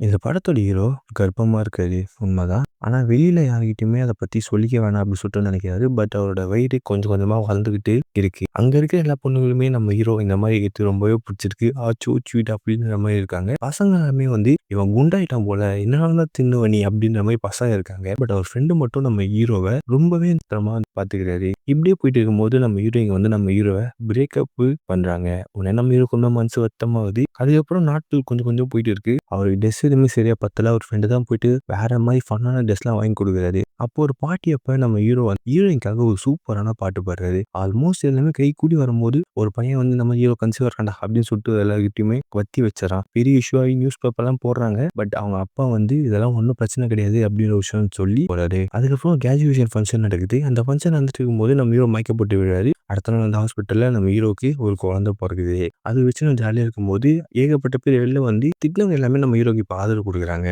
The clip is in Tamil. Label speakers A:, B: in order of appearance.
A: இந்த படத்தோட ஹீரோ கர்ப்பமா இருக்காரு. உண்மதான். ஆனா வெளியில யார்கிட்டயுமே அத பத்தி சொல்லிக்க வேணாம் அப்படின்னு சொல்லிட்டு நெனைக்கிறாரு. பட் அவரோட வயிறு கொஞ்சம் கொஞ்சமா வளர்ந்துகிட்டே இருக்கு. அங்க இருக்கிற எல்லா பொண்ணுங்களுமே நம்ம ஹீரோ இந்த மாரி இது ரொம்பவே புடிச்சிருக்கு. ஆச்சோ! ஸ்வீட் அப்படின்ற மாரி இருக்காங்க. பசங்க எல்லாமே வந்து இவன் குண்டாயிட்டான் போல. என்னலாம் தான் தின்னுவ நீ அப்படின்ற மாரி பசங்க இருக்காங்க. பட் அவர் ஃப்ரெண்டு மட்டும் நம்ம ஹீரோவ ரொம்பவே தரமா பாத்துக்கிறாரு. இப்படியே போயிட்டு இருக்கும்போது நம்ம ஹீரோயின் வந்து நம்ம ஹீரோவ பிரேக்கப் பண்றாங்க. உடனே நம்ம ஹீரோக்கு தான் மனசு வருத்தமாகுது. அதுக்கப்புறம் நாட்கள் கொஞ்சம் கொஞ்சம் போயிட்டு இருக்கு. அவருக்கு ட்ரெஸ் எதுவுமே சரியா பத்தல. அவர் ஃப்ரெண்டு தான் போயிட்டு வேற மாரி ஃபன்னான ட்ரெஸ்லாம் வாங்கி குடுக்குறாரு. அப்போ ஒரு பார்ட்டி அப்ப நம்ம ஹீரோ வந்து ஹீரோயின்க்காக ஒரு சூப்பரான பாட்டு பாடுறாரு. ஆல்மோஸ்ட் எல்லாமே கைகூடி வரும்போது, ஒரு பையன் வந்து நம்ம ஹீரோ கன்சீவா இருக்கான்டா அப்படின்னு சொல்லிட்டு எல்லார்கிட்டயுமே வத்தி வச்சுறான். பெரிய இஷ்யூ ஆகி நியூஸ் பேப்பர்லாம் போடுறாங்க. பட் அவங்க அப்பா வந்து இதெல்லாம் ஒண்ணும் பிரச்சனை கிடையாது அப்படின்ற ஒரு விஷயம் சொல்லி போறாரு. அதுக்கப்புறம் கிராஜுவேஷன் ஃபங்ஷன் நடக்குது. அந்த ஃபங்ஷன் நடந்துட்டு இருக்கும்போது நம்ம ஹீரோ மயக்கம் போட்டு விழுறாரு. அடுத்த நாள் அந்த ஹாஸ்பிட்டல்ல நம்ம ஹீரோக்கு ஒரு குழந்தை பொறக்குது. அது வச்சு நான் ஜாலியா இருக்கும்போது, ஏகப்பட்ட பேர் வெளில வந்து திட்டினவங்க எல்லாமே நம்ம ஹீரோக்கு இப்ப ஆதரவு குடுக்குறாங்க.